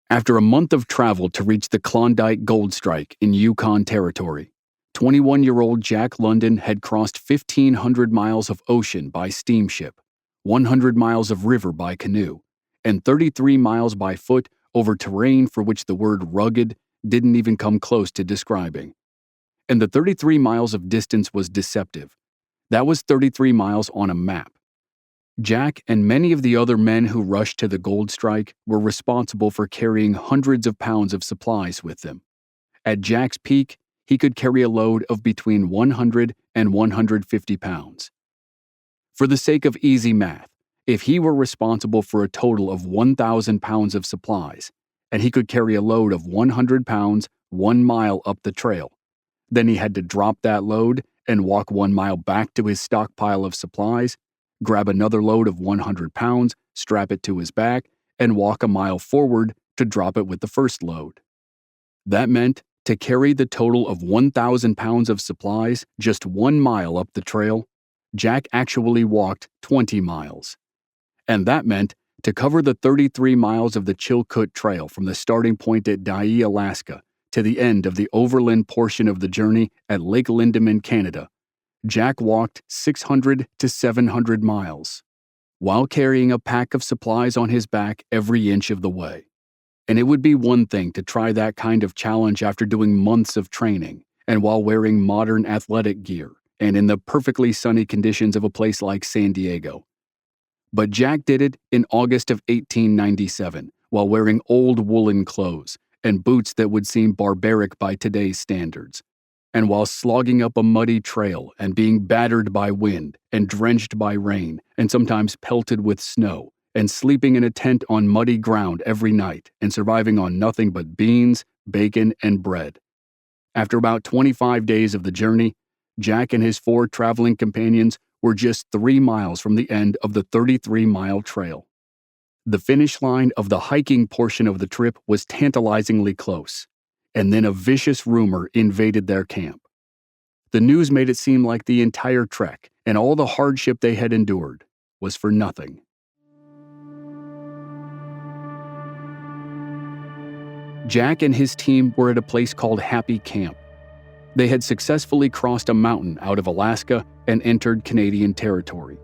After a month of travel to reach the Klondike gold strike in Yukon Territory, 21-year-old Jack London had crossed 1,500 miles of ocean by steamship, 100 miles of river by canoe, and 33 miles by foot over terrain for which the word rugged didn't even come close to describing. And the 33 miles of distance was deceptive. That was 33 miles on a map. Jack and many of the other men who rushed to the gold strike were responsible for carrying hundreds of pounds of supplies with them. At Jack's peak, he could carry a load of between 100 and 150 pounds. For the sake of easy math, if he were responsible for a total of 1,000 pounds of supplies, and he could carry a load of 100 pounds 1 mile up the trail, then he had to drop that load and walk 1 mile back to his stockpile of supplies, grab another load of 100 pounds, strap it to his back, and walk a mile forward to drop it with the first load. That meant to carry the total of 1,000 pounds of supplies just 1 mile up the trail, Jack actually walked 20 miles. And that meant to cover the 33 miles of the Chilkoot Trail from the starting point at Dyea, Alaska, to the end of the overland portion of the journey at Lake Lindeman, Canada, Jack walked 600 to 700 miles, while carrying a pack of supplies on his back every inch of the way. And it would be one thing to try that kind of challenge after doing months of training, and while wearing modern athletic gear, and in the perfectly sunny conditions of a place like San Diego. But Jack did it in August of 1897, while wearing old woolen clothes, and boots that would seem barbaric by today's standards, and while slogging up a muddy trail and being battered by wind and drenched by rain and sometimes pelted with snow, and sleeping in a tent on muddy ground every night and surviving on nothing but beans, bacon, and bread. After about 25 days of the journey, Jack and his 4 traveling companions were just 3 miles from the end of the 33-mile trail. The finish line of the hiking portion of the trip was tantalizingly close, and then a vicious rumor invaded their camp. The news made it seem like the entire trek and all the hardship they had endured was for nothing. Jack and his team were at a place called Happy Camp. They had successfully crossed a mountain out of Alaska and entered Canadian territory.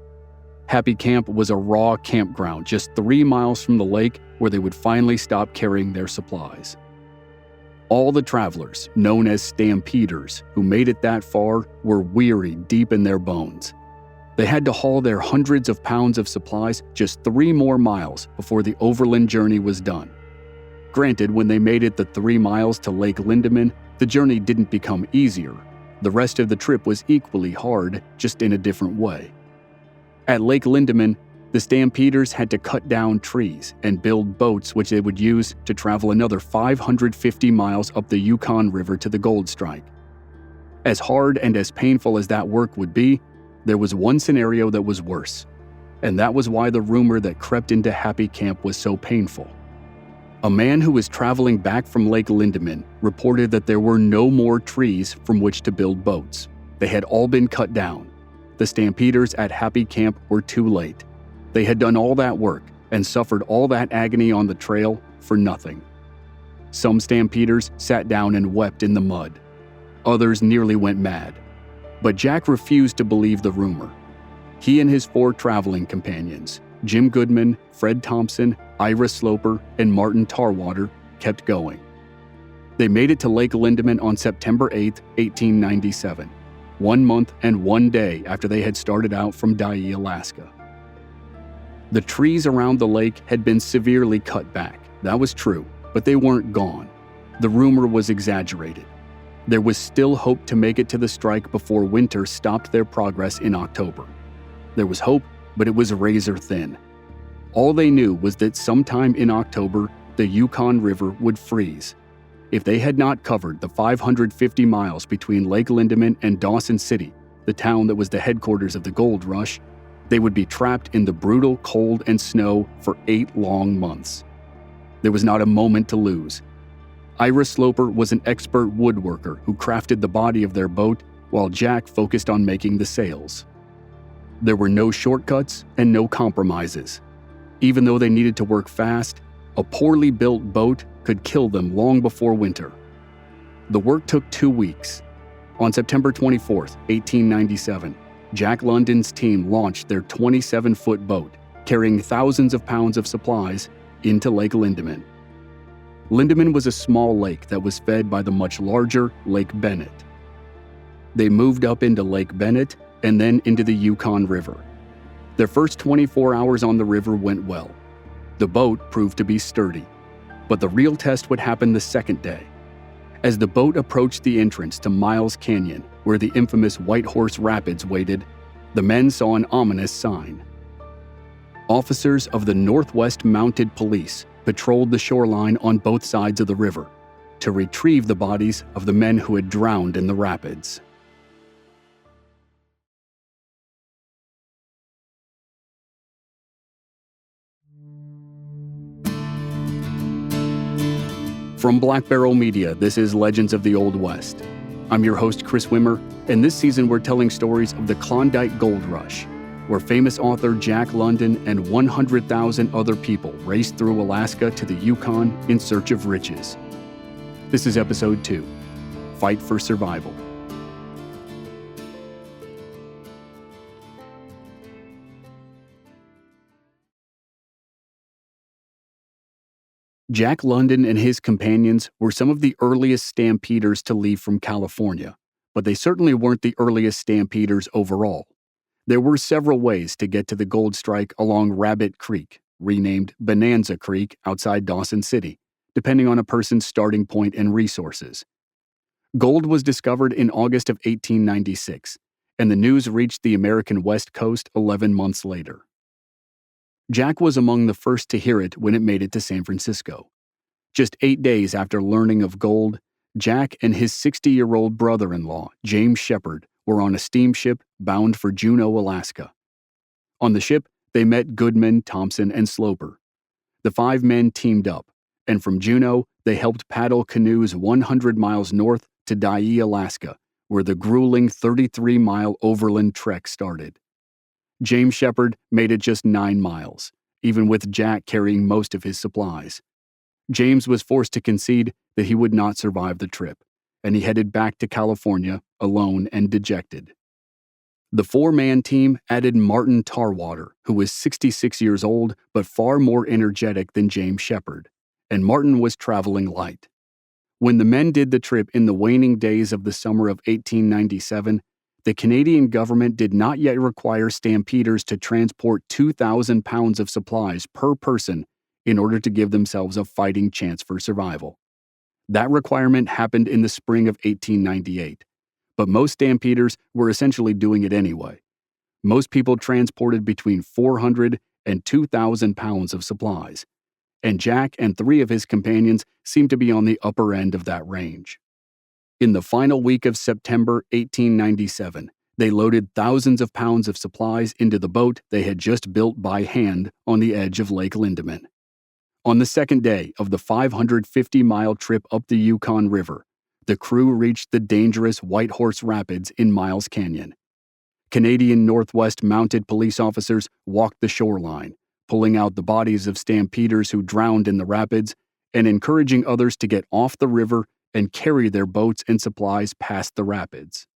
Happy Camp was a raw campground just 3 miles from the lake where they would finally stop carrying their supplies. All the travelers, known as stampeders, who made it that far were weary deep in their bones. They had to haul their hundreds of pounds of supplies just 3 more miles before the overland journey was done. Granted, when they made it the 3 miles to Lake Lindeman, the journey didn't become easier. The rest of the trip was equally hard, just in a different way. At Lake Lindeman, the stampeders had to cut down trees and build boats which they would use to travel another 550 miles up the Yukon River to the gold strike. As hard and as painful as that work would be, there was one scenario that was worse, and that was why the rumor that crept into Happy Camp was so painful. A man who was traveling back from Lake Lindeman reported that there were no more trees from which to build boats. They had all been cut down. The stampeders at Happy Camp were too late. They had done all that work and suffered all that agony on the trail for nothing. Some stampeders sat down and wept in the mud. Others nearly went mad. But Jack refused to believe the rumor. He and his 4 traveling companions, Jim Goodman, Fred Thompson, Ira Sloper, and Martin Tarwater, kept going. They made it to Lake Lindeman on September 8, 1897, 1 month and 1 day after they had started out from Dyea, Alaska. The trees around the lake had been severely cut back. That was true, but they weren't gone. The rumor was exaggerated. There was still hope to make it to the strike before winter stopped their progress in October. There was hope, but it was razor thin. All they knew was that sometime in October, the Yukon River would freeze. If they had not covered the 550 miles between Lake Lindeman and Dawson City, the town that was the headquarters of the gold rush, they would be trapped in the brutal cold and snow for 8 long months. There was not a moment to lose. Ira Sloper was an expert woodworker who crafted the body of their boat, while Jack focused on making the sails. There were no shortcuts and no compromises. Even though they needed to work fast, A poorly built boat could kill them long before winter. The work took 2 weeks. On September 24, 1897, Jack London's team launched their 27-foot boat, carrying thousands of pounds of supplies, into Lake Lindeman. Lindeman was a small lake that was fed by the much larger Lake Bennett. They moved up into Lake Bennett and then into the Yukon River. Their first 24 hours on the river went well. The boat proved to be sturdy, but the real test would happen the second day. As the boat approached the entrance to Miles Canyon, where the infamous White Horse Rapids waited, the men saw an ominous sign. Officers of the Northwest Mounted Police patrolled the shoreline on both sides of the river to retrieve the bodies of the men who had drowned in the rapids. From Black Barrel Media, this is Legends of the Old West. I'm your host, Chris Wimmer, and this season we're telling stories of the Klondike Gold Rush, where famous author Jack London and 100,000 other people raced through Alaska to the Yukon in search of riches. This is Episode 2, Fight for Survival. Jack London and his companions were some of the earliest stampeders to leave from California, but they certainly weren't the earliest stampeders overall. There were several ways to get to the gold strike along Rabbit Creek, renamed Bonanza Creek outside Dawson City, depending on a person's starting point and resources. Gold was discovered in August of 1896, and the news reached the American West Coast 11 months later. Jack was among the first to hear it when it made it to San Francisco. Just 8 days after learning of gold, Jack and his 60-year-old brother-in-law, James Shepard, were on a steamship bound for Juneau, Alaska. On the ship, they met Goodman, Thompson, and Sloper. The 5 men teamed up, and from Juneau, they helped paddle canoes 100 miles north to Dyea, Alaska, where the grueling 33-mile overland trek started. James Shepard made it just 9 miles, even with Jack carrying most of his supplies. James was forced to concede that he would not survive the trip, and he headed back to California alone and dejected. The 4-man team added Martin Tarwater, who was 66 years old but far more energetic than James Shepard, and Martin was traveling light. When the men did the trip in the waning days of the summer of 1897, the Canadian government did not yet require stampeders to transport 2,000 pounds of supplies per person in order to give themselves a fighting chance for survival. That requirement happened in the spring of 1898, but most stampeders were essentially doing it anyway. Most people transported between 400 and 2,000 pounds of supplies, and Jack and 3 of his companions seemed to be on the upper end of that range. In the final week of September 1897, they loaded thousands of pounds of supplies into the boat they had just built by hand on the edge of Lake Lindeman. On the second day of the 550-mile trip up the Yukon River, the crew reached the dangerous White Horse Rapids in Miles Canyon. Canadian Northwest Mounted Police officers walked the shoreline, pulling out the bodies of stampeders who drowned in the rapids and encouraging others to get off the river and carry their boats and supplies past the rapids.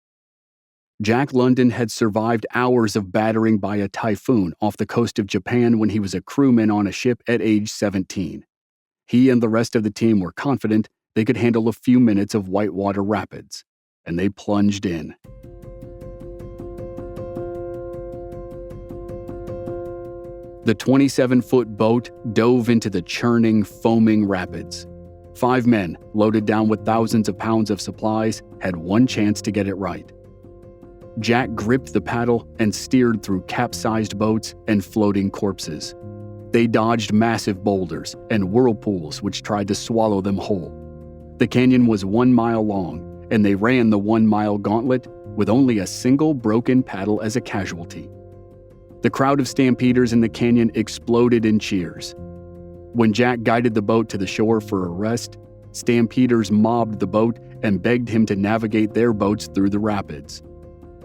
Jack London had survived hours of battering by a typhoon off the coast of Japan when he was a crewman on a ship at age 17. He and the rest of the team were confident they could handle a few minutes of whitewater rapids, and they plunged in. The 27-foot boat dove into the churning, foaming rapids. 5 men, loaded down with thousands of pounds of supplies, had one chance to get it right. Jack gripped the paddle and steered through capsized boats and floating corpses. They dodged massive boulders and whirlpools which tried to swallow them whole. The canyon was 1 mile long, and they ran the 1-mile gauntlet with only a single broken paddle as a casualty. The crowd of stampeders in the canyon exploded in cheers. When Jack guided the boat to the shore for a rest, stampeders mobbed the boat and begged him to navigate their boats through the rapids.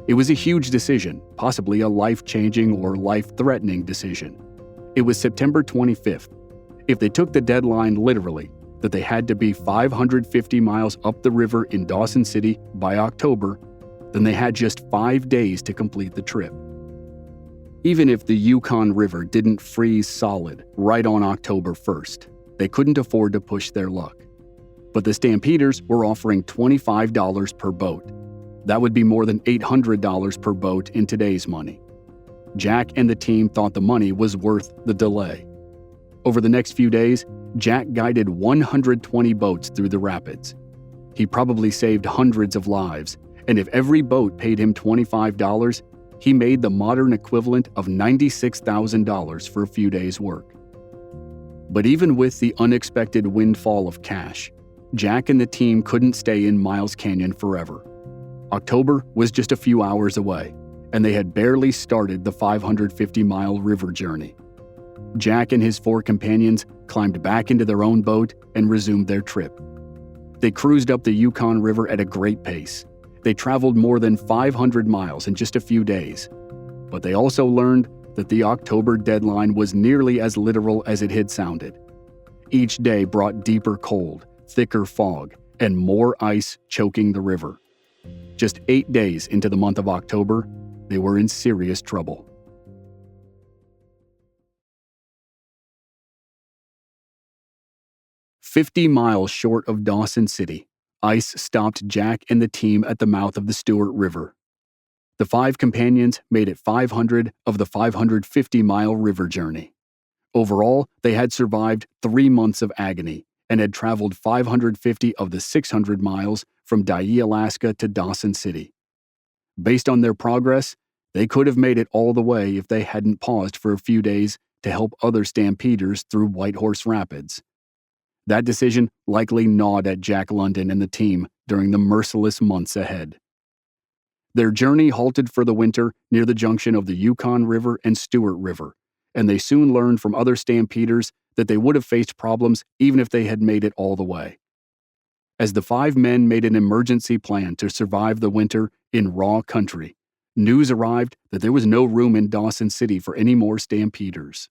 It was a huge decision, possibly a life-changing or life-threatening decision. It was September 25th, If they took the deadline literally, that they had to be 550 miles up the river in Dawson City by October, then they had just 5 days to complete the trip. Even if the Yukon River didn't freeze solid right on October 1st, they couldn't afford to push their luck. But the Stampeders were offering $25 per boat. That would be more than $800 per boat in today's money. Jack and the team thought the money was worth the delay. Over the next few days, Jack guided 120 boats through the rapids. He probably saved hundreds of lives, and if every boat paid him $25, he made the modern equivalent of $96,000 for a few days' work. But even with the unexpected windfall of cash, Jack and the team couldn't stay in Miles Canyon forever. October was just a few hours away, and they had barely started the 550-mile river journey. Jack and his 4 companions climbed back into their own boat and resumed their trip. They cruised up the Yukon River at a great pace. They traveled more than 500 miles in just a few days. But they also learned that the October deadline was nearly as literal as it had sounded. Each day brought deeper cold, thicker fog, and more ice choking the river. Just 8 days into the month of October, they were in serious trouble. "50 miles short of Dawson City, ice stopped Jack and the team at the mouth of the Stewart River. The 5 companions made it 500 of the 550-mile river journey. Overall, they had survived 3 months of agony and had traveled 550 of the 600 miles from Dyea, Alaska to Dawson City. Based on their progress, they could have made it all the way if they hadn't paused for a few days to help other stampeders through Whitehorse Rapids. That decision likely gnawed at Jack London and the team during the merciless months ahead. Their journey halted for the winter near the junction of the Yukon River and Stewart River, and they soon learned from other stampeders that they would have faced problems even if they had made it all the way. As the 5 men made an emergency plan to survive the winter in raw country, news arrived that there was no room in Dawson City for any more stampeders.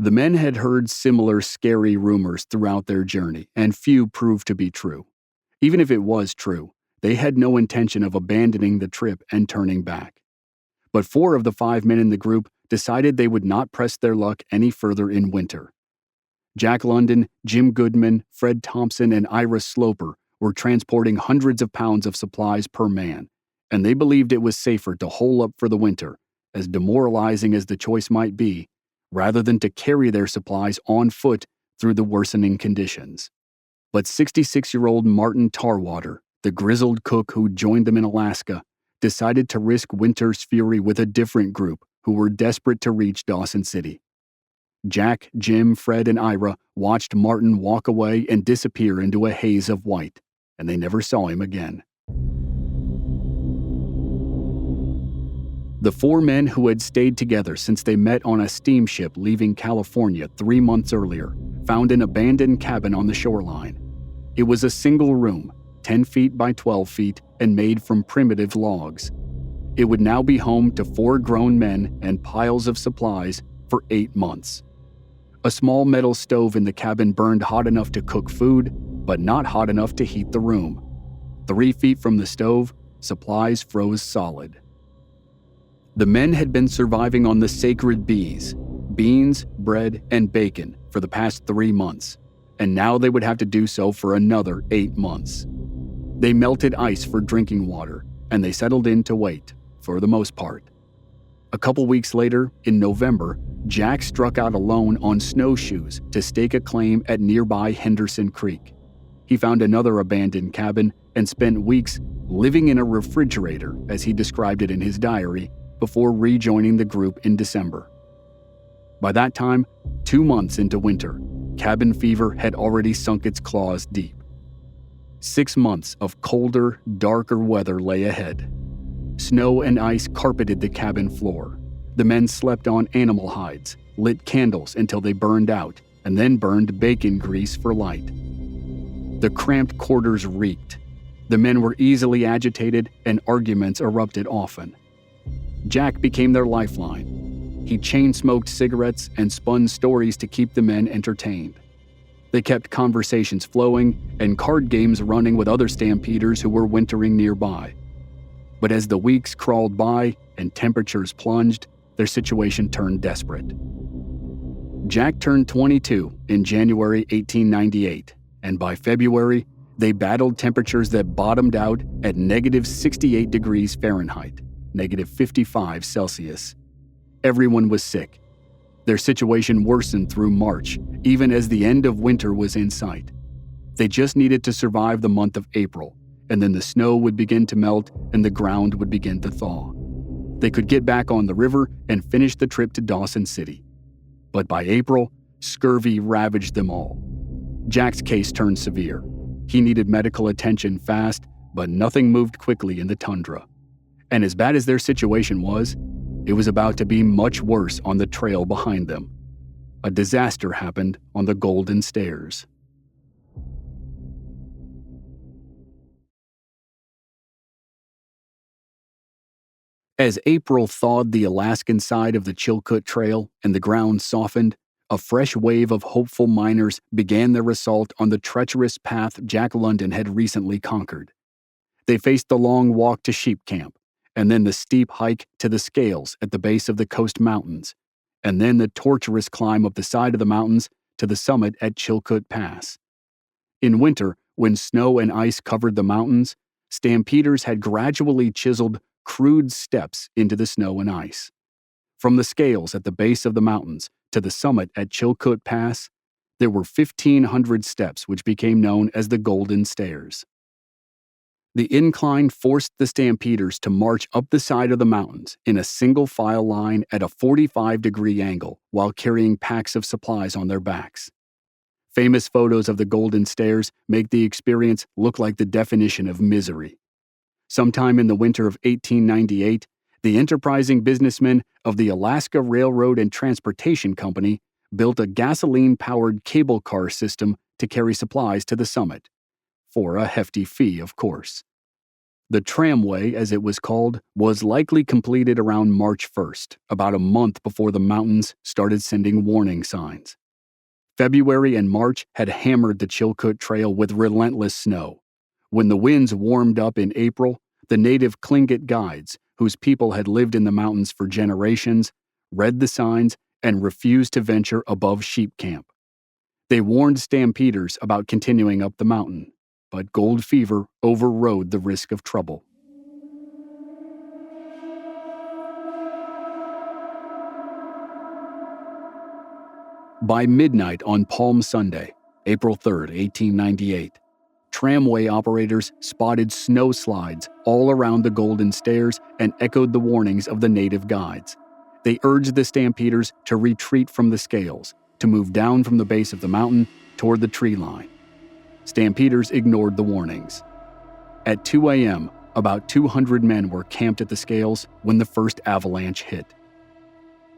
The men had heard similar scary rumors throughout their journey, and few proved to be true. Even if it was true, they had no intention of abandoning the trip and turning back. But 4 of the 5 men in the group decided they would not press their luck any further in winter. Jack London, Jim Goodman, Fred Thompson, and Ira Sloper were transporting hundreds of pounds of supplies per man, and they believed it was safer to hole up for the winter, as demoralizing as the choice might be, rather than to carry their supplies on foot through the worsening conditions. But 66-year-old Martin Tarwater, the grizzled cook who joined them in Alaska, decided to risk winter's fury with a different group who were desperate to reach Dawson City. Jack, Jim, Fred, and Ira watched Martin walk away and disappear into a haze of white, and they never saw him again. The 4 men who had stayed together since they met on a steamship leaving California 3 months earlier found an abandoned cabin on the shoreline. It was a single room, 10 feet by 12 feet, and made from primitive logs. It would now be home to 4 grown men and piles of supplies for 8 months. A small metal stove in the cabin burned hot enough to cook food, but not hot enough to heat the room. 3 feet from the stove, supplies froze solid. The men had been surviving on the sacred bees, beans, bread, and bacon for the past 3 months, and now they would have to do so for another 8 months. They melted ice for drinking water, and they settled in to wait, for the most part. A couple weeks later, in November, Jack struck out alone on snowshoes to stake a claim at nearby Henderson Creek. He found another abandoned cabin and spent weeks living in a refrigerator, as he described it in his diary, before rejoining the group in December. By that time, 2 months into winter, cabin fever had already sunk its claws deep. 6 months of colder, darker weather lay ahead. Snow and ice carpeted the cabin floor. The men slept on animal hides, lit candles until they burned out, and then burned bacon grease for light. The cramped quarters reeked. The men were easily agitated, and arguments erupted often. Jack became their lifeline. He chain-smoked cigarettes and spun stories to keep the men entertained. They kept conversations flowing and card games running with other stampeders who were wintering nearby. But as the weeks crawled by and temperatures plunged, their situation turned desperate. Jack turned 22 in January 1898, and by February, they battled temperatures that bottomed out at negative 68 degrees Fahrenheit, negative 55 Celsius. Everyone was sick. Their situation worsened through March, even as the end of winter was in sight. They just needed to survive the month of April, and then the snow would begin to melt and the ground would begin to thaw. They could get back on the river and finish the trip to Dawson City. But by April, scurvy ravaged them all. Jack's case turned severe. He needed medical attention fast, but nothing moved quickly in the tundra. And as bad as their situation was, it was about to be much worse on the trail behind them. A disaster happened on the Golden Stairs. As April thawed the Alaskan side of the Chilkoot Trail and the ground softened, a fresh wave of hopeful miners began their assault on the treacherous path Jack London had recently conquered. They faced the long walk to Sheep Camp, and then the steep hike to the Scales at the base of the Coast Mountains, and then the tortuous climb up the side of the mountains to the summit at Chilkoot Pass. In winter, when snow and ice covered the mountains, stampeders had gradually chiseled crude steps into the snow and ice. From the Scales at the base of the mountains to the summit at Chilkoot Pass, there were 1,500 steps which became known as the Golden Stairs. The incline forced the stampeders to march up the side of the mountains in a single file line at a 45-degree angle while carrying packs of supplies on their backs. Famous photos of the Golden Stairs make the experience look like the definition of misery. Sometime in the winter of 1898, the enterprising businessmen of the Alaska Railroad and Transportation Company built a gasoline-powered cable car system to carry supplies to the summit, for a hefty fee, of course. The tramway, as it was called, was likely completed around March 1st, about a month before the mountains started sending warning signs. February and March had hammered the Chilkoot Trail with relentless snow. When the winds warmed up in April, the native Tlingit guides, whose people had lived in the mountains for generations, read the signs and refused to venture above Sheep Camp. They warned stampeders about continuing up the mountain, but gold fever overrode the risk of trouble. By midnight on Palm Sunday, April 3, 1898, tramway operators spotted snow slides all around the Golden Stairs and echoed the warnings of the native guides. They urged the stampeders to retreat from the Scales, to move down from the base of the mountain toward the tree line. Stampeders ignored the warnings. At 2 a.m., about 200 men were camped at the Scales when the first avalanche hit.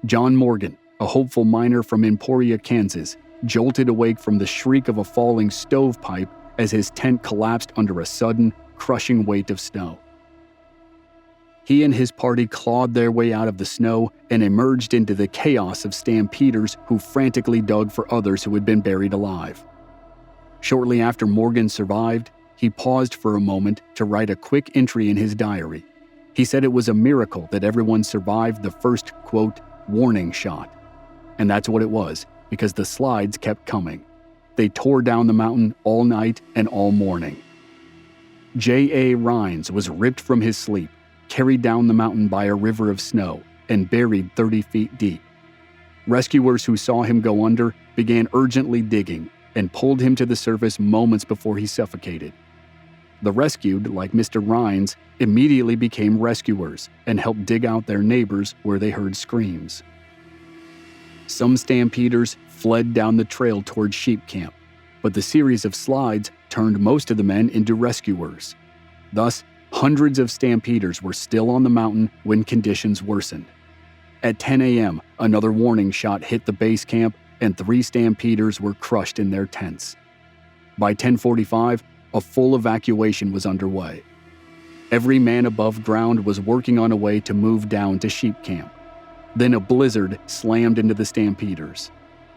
John Morgan, a hopeful miner from Emporia, Kansas, jolted awake from the shriek of a falling stovepipe as his tent collapsed under a sudden, crushing weight of snow. He and his party clawed their way out of the snow and emerged into the chaos of stampeders who frantically dug for others who had been buried alive. Shortly after Morgan survived, he paused for a moment to write a quick entry in his diary. He said it was a miracle that everyone survived the first, quote, warning shot. And that's what it was, because the slides kept coming. They tore down the mountain all night and all morning. J.A. Rhines was ripped from his sleep, carried down the mountain by a river of snow, and buried 30 feet deep. Rescuers who saw him go under began urgently digging and pulled him to the surface moments before he suffocated. The rescued, like Mr. Rhines, immediately became rescuers and helped dig out their neighbors where they heard screams. Some stampeders fled down the trail toward Sheep Camp, but the series of slides turned most of the men into rescuers. Thus, hundreds of stampeders were still on the mountain when conditions worsened. At 10 a.m., another warning shot hit the base camp and 3 stampeders were crushed in their tents. By 10:45, a full evacuation was underway. Every man above ground was working on a way to move down to Sheep Camp. Then a blizzard slammed into the stampeders.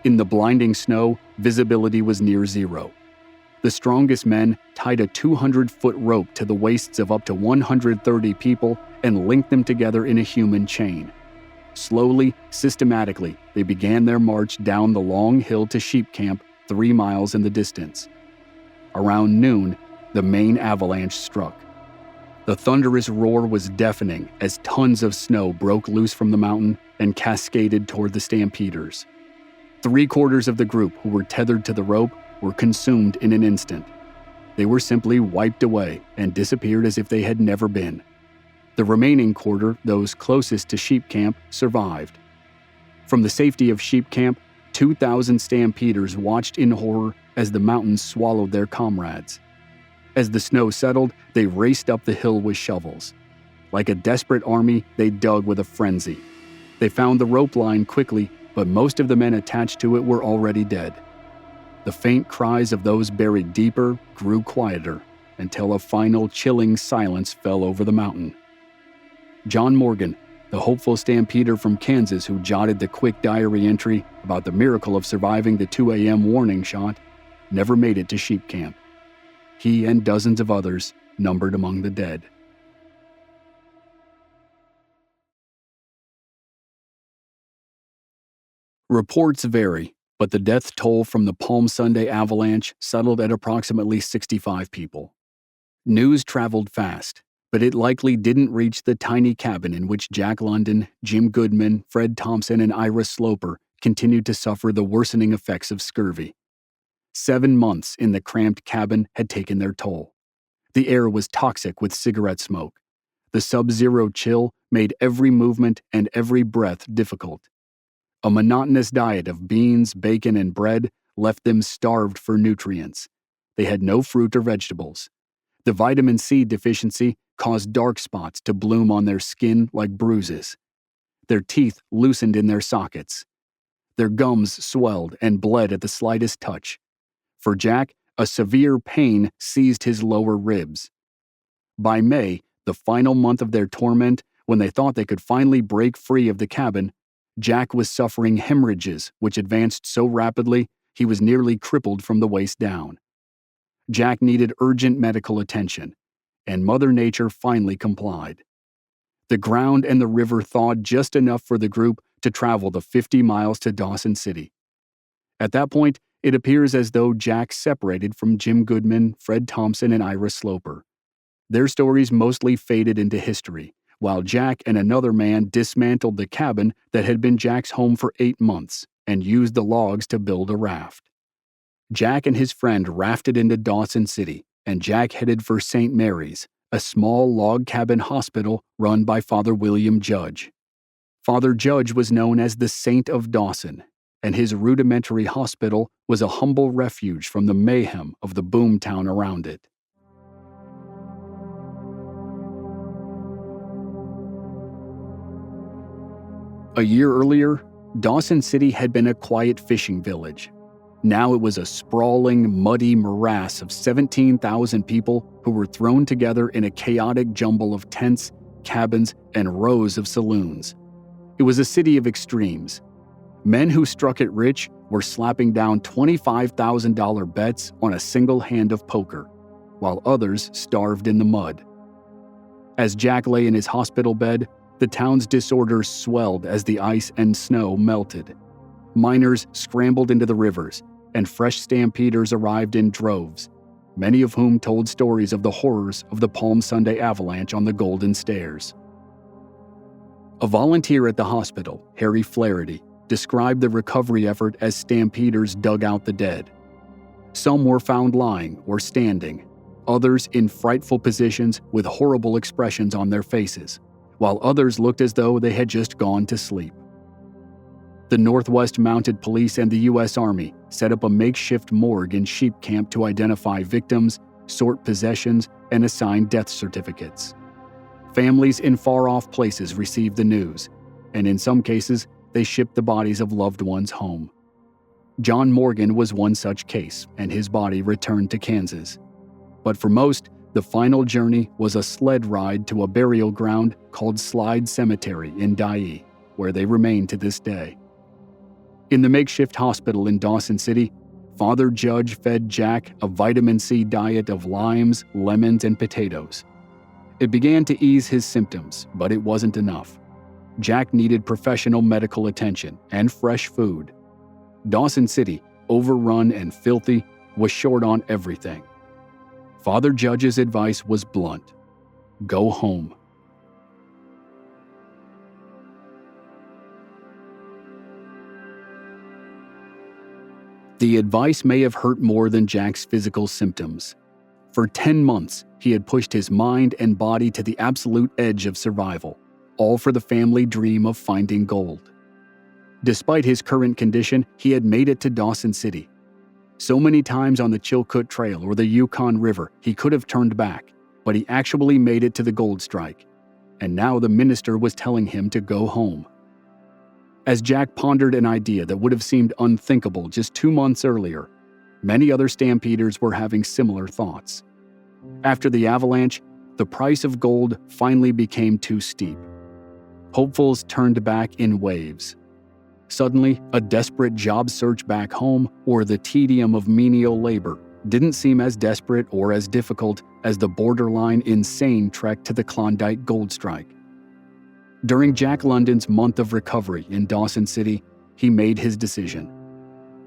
In the blinding snow, visibility was near zero. The strongest men tied a 200-foot rope to the waists of up to 130 people and linked them together in a human chain. Slowly, systematically, they began their march down the long hill to sheep camp 3 miles in the distance. Around noon, the main avalanche struck. The thunderous roar was deafening as tons of snow broke loose from the mountain and cascaded toward the stampeders. 3/4 of the group who were tethered to the rope were consumed in an instant. They were simply wiped away and disappeared as if they had never been. The remaining quarter, those closest to sheep camp, survived. From the safety of sheep camp, 2,000 stampeders watched in horror as the mountains swallowed their comrades. As the snow settled, they raced up the hill with shovels. Like a desperate army, they dug with a frenzy. They found the rope line quickly, but most of the men attached to it were already dead. The faint cries of those buried deeper grew quieter until a final chilling silence fell over the mountain. John Morgan, the hopeful stampeder from Kansas who jotted the quick diary entry about the miracle of surviving the 2 a.m. warning shot, never made it to sheep camp. He and dozens of others numbered among the dead. Reports vary, but the death toll from the Palm Sunday avalanche settled at approximately 65 people. News traveled fast, but it likely didn't reach the tiny cabin in which Jack London, Jim Goodman, Fred Thompson, and Ira Sloper continued to suffer the worsening effects of scurvy. 7 months in the cramped cabin had taken their toll. The air was toxic with cigarette smoke. The sub-zero chill made every movement and every breath difficult. A monotonous diet of beans, bacon, and bread left them starved for nutrients. They had no fruit or vegetables. The vitamin C deficiency caused dark spots to bloom on their skin like bruises. Their teeth loosened in their sockets. Their gums swelled and bled at the slightest touch. For Jack, a severe pain seized his lower ribs. By May, the final month of their torment, when they thought they could finally break free of the cabin, Jack was suffering hemorrhages which advanced so rapidly he was nearly crippled from the waist down. Jack needed urgent medical attention, and Mother Nature finally complied. The ground and the river thawed just enough for the group to travel the 50 miles to Dawson City. At that point, it appears as though Jack separated from Jim Goodman, Fred Thompson, and Ira Sloper. Their stories mostly faded into history, while Jack and another man dismantled the cabin that had been Jack's home for 8 months and used the logs to build a raft. Jack and his friend rafted into Dawson City, and Jack headed for St. Mary's, a small log cabin hospital run by Father William Judge. Father Judge was known as the Saint of Dawson, and his rudimentary hospital was a humble refuge from the mayhem of the boomtown around it. A year earlier, Dawson City had been a quiet fishing village. Now it was a sprawling, muddy morass of 17,000 people who were thrown together in a chaotic jumble of tents, cabins, and rows of saloons. It was a city of extremes. Men who struck it rich were slapping down $25,000 bets on a single hand of poker, while others starved in the mud. As Jack lay in his hospital bed, the town's disorders swelled as the ice and snow melted. Miners scrambled into the rivers, and fresh stampeders arrived in droves, many of whom told stories of the horrors of the Palm Sunday avalanche on the Golden Stairs. A volunteer at the hospital, Harry Flaherty, described the recovery effort as stampeders dug out the dead. Some were found lying or standing, others in frightful positions with horrible expressions on their faces, while others looked as though they had just gone to sleep. The Northwest Mounted Police and the U.S. Army set up a makeshift morgue in sheep camp to identify victims, sort possessions, and assign death certificates. Families in far-off places received the news, and in some cases, they shipped the bodies of loved ones home. John Morgan was one such case, and his body returned to Kansas. But for most, the final journey was a sled ride to a burial ground called Slide Cemetery in Dyea. where they remain to this day. In the makeshift hospital in Dawson City, Father Judge fed Jack a vitamin C diet of limes, lemons, and potatoes. It began to ease his symptoms, but it wasn't enough. Jack needed professional medical attention and fresh food. Dawson City, overrun and filthy, was short on everything. Father Judge's advice was blunt: go home. The advice may have hurt more than Jack's physical symptoms. For 10 months, he had pushed his mind and body to the absolute edge of survival, all for the family dream of finding gold. Despite his current condition, he had made it to Dawson City. So many times on the Chilkoot Trail or the Yukon River, he could have turned back, but he actually made it to the gold strike. And now the minister was telling him to go home. As Jack pondered an idea that would have seemed unthinkable just 2 months earlier, many other stampeders were having similar thoughts. After the avalanche, the price of gold finally became too steep. Hopefuls turned back in waves. Suddenly, a desperate job search back home or the tedium of menial labor didn't seem as desperate or as difficult as the borderline insane trek to the Klondike gold strike. During Jack London's month of recovery in Dawson City, he made his decision.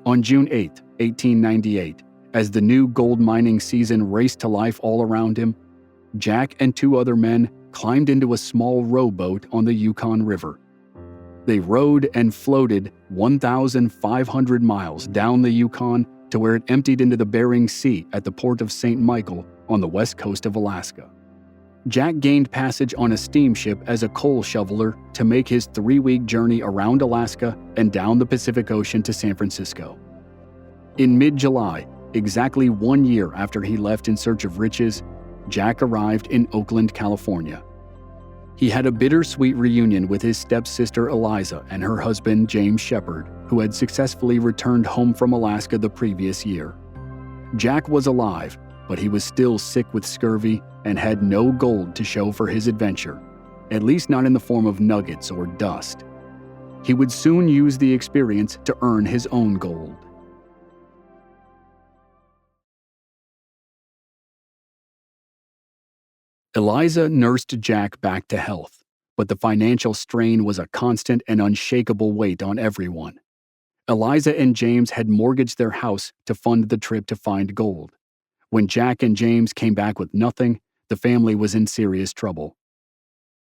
On June 8, 1898, as the new gold mining season raced to life all around him, Jack and 2 other men climbed into a small rowboat on the Yukon River. They rowed and floated 1,500 miles down the Yukon to where it emptied into the Bering Sea at the port of St. Michael on the west coast of Alaska. Jack gained passage on a steamship as a coal shoveler to make his 3-week journey around Alaska and down the Pacific Ocean to San Francisco. In mid-July, exactly 1 year after he left in search of riches, Jack arrived in Oakland, California. He had a bittersweet reunion with his stepsister Eliza and her husband James Shepard, who had successfully returned home from Alaska the previous year. Jack was alive, but he was still sick with scurvy and had no gold to show for his adventure, at least not in the form of nuggets or dust. He would soon use the experience to earn his own gold. Eliza nursed Jack back to health, but the financial strain was a constant and unshakable weight on everyone. Eliza and James had mortgaged their house to fund the trip to find gold. When Jack and James came back with nothing, the family was in serious trouble.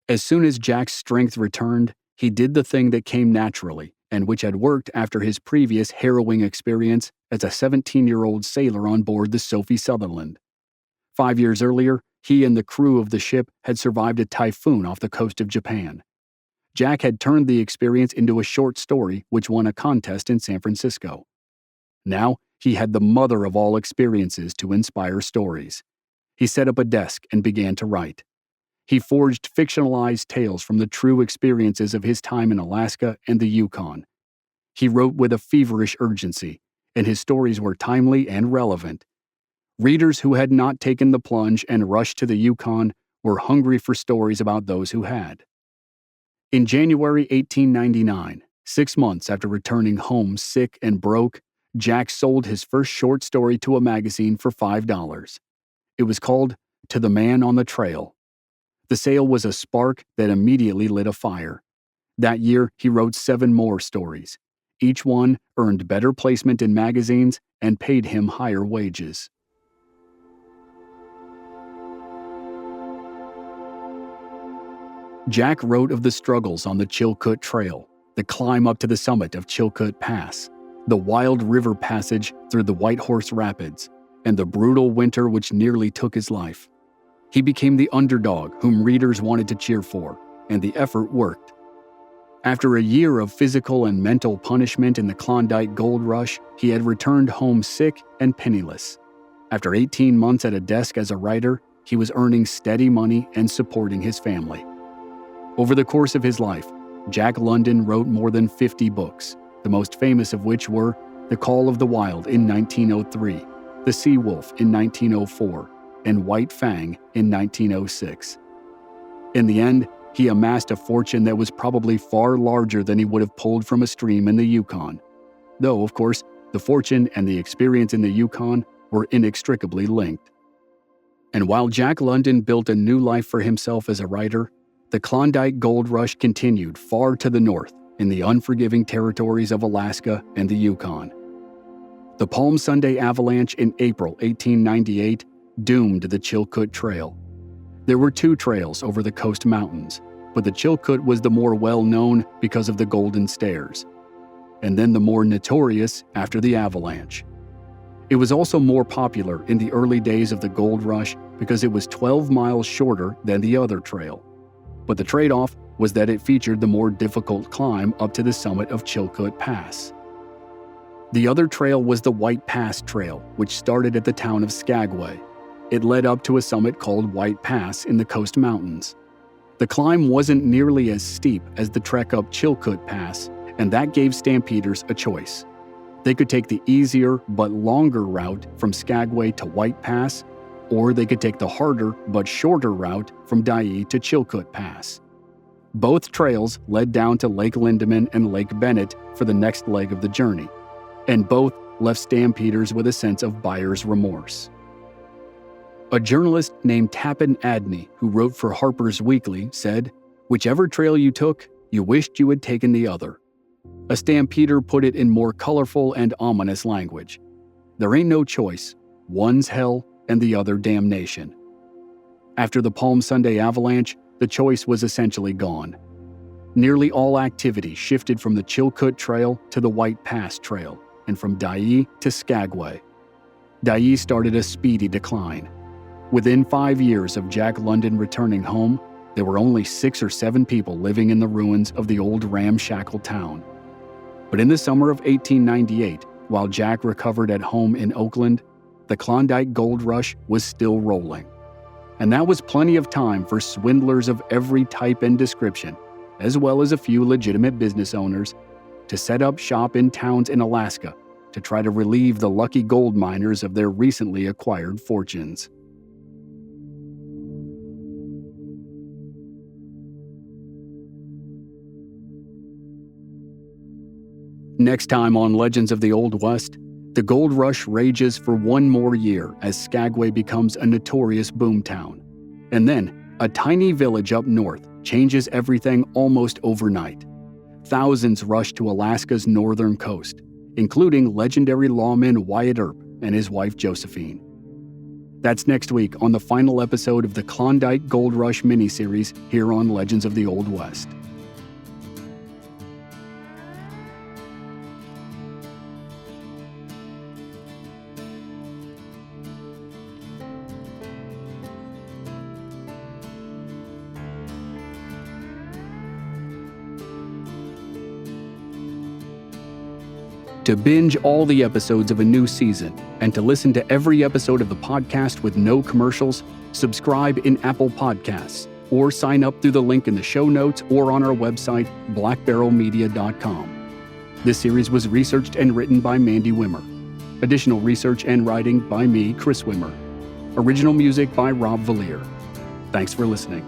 As soon as Jack's strength returned, he did the thing that came naturally and which had worked after his previous harrowing experience as a 17-year-old sailor on board the Sophie Sutherland. 5 years earlier, he and the crew of the ship had survived a typhoon off the coast of Japan. Jack had turned the experience into a short story which won a contest in San Francisco. Now, he had the mother of all experiences to inspire stories. He set up a desk and began to write. He forged fictionalized tales from the true experiences of his time in Alaska and the Yukon. He wrote with a feverish urgency, and his stories were timely and relevant. Readers who had not taken the plunge and rushed to the Yukon were hungry for stories about those who had. In January 1899, 6 months after returning home sick and broke, Jack sold his first short story to a magazine for $5. It was called To the Man on the Trail. The sale was a spark that immediately lit a fire. That year, he wrote 7 more stories. Each one earned better placement in magazines and paid him higher wages. Jack wrote of the struggles on the Chilkoot Trail, the climb up to the summit of Chilkoot Pass, the wild river passage through the White Horse Rapids, and the brutal winter which nearly took his life. He became the underdog whom readers wanted to cheer for, and the effort worked. After a year of physical and mental punishment in the Klondike gold rush, he had returned home sick and penniless. After 18 months at a desk as a writer, he was earning steady money and supporting his family. Over the course of his life, Jack London wrote more than 50 books, the most famous of which were The Call of the Wild in 1903, The Sea Wolf in 1904, and White Fang in 1906. In the end, he amassed a fortune that was probably far larger than he would have pulled from a stream in the Yukon. Though, of course, the fortune and the experience in the Yukon were inextricably linked. And while Jack London built a new life for himself as a writer, the Klondike Gold Rush continued far to the north in the unforgiving territories of Alaska and the Yukon. The Palm Sunday Avalanche in April 1898 doomed the Chilkoot Trail. There were two trails over the coast mountains, but the Chilkoot was the more well-known because of the Golden Stairs, and then the more notorious after the Avalanche. It was also more popular in the early days of the Gold Rush because it was 12 miles shorter than the other trail. But the trade-off was that it featured the more difficult climb up to the summit of Chilkoot Pass. The other trail was the White Pass Trail, which started at the town of Skagway. It led up to a summit called White Pass in the Coast Mountains. The climb wasn't nearly as steep as the trek up Chilkoot Pass, and that gave stampeders a choice. They could take the easier but longer route from Skagway to White Pass, or they could take the harder but shorter route from Dyea to Chilkoot Pass. Both trails led down to Lake Lindeman and Lake Bennett for the next leg of the journey, and both left stampeders with a sense of buyer's remorse. A journalist named Tappan Adney, who wrote for Harper's Weekly, said, "Whichever trail you took, you wished you had taken the other." A stampeder put it in more colorful and ominous language. There ain't no choice. One's hell and the other damnation. After the Palm Sunday Avalanche, the choice was essentially gone. Nearly all activity shifted from the Chilkoot Trail to the White Pass Trail, and from Dyea to Skagway. Dyea started a speedy decline. Within 5 years of Jack London returning home, there were only 6 or 7 people living in the ruins of the old ramshackle town. But in the summer of 1898, while Jack recovered at home in Oakland, the Klondike Gold Rush was still rolling. And that was plenty of time for swindlers of every type and description, as well as a few legitimate business owners, to set up shop in towns in Alaska to try to relieve the lucky gold miners of their recently acquired fortunes. Next time on Legends of the Old West, the Gold Rush rages for one more year as Skagway becomes a notorious boomtown. And then, a tiny village up north changes everything almost overnight. Thousands rush to Alaska's northern coast, including legendary lawman Wyatt Earp and his wife Josephine. That's next week on the final episode of the Klondike Gold Rush miniseries here on Legends of the Old West. To binge all the episodes of a new season and to listen to every episode of the podcast with no commercials, subscribe in Apple Podcasts or sign up through the link in the show notes or on our website, blackbarrelmedia.com. This series was researched and written by Mandy Wimmer. Additional research and writing by me, Chris Wimmer. Original music by Rob Valier. Thanks for listening.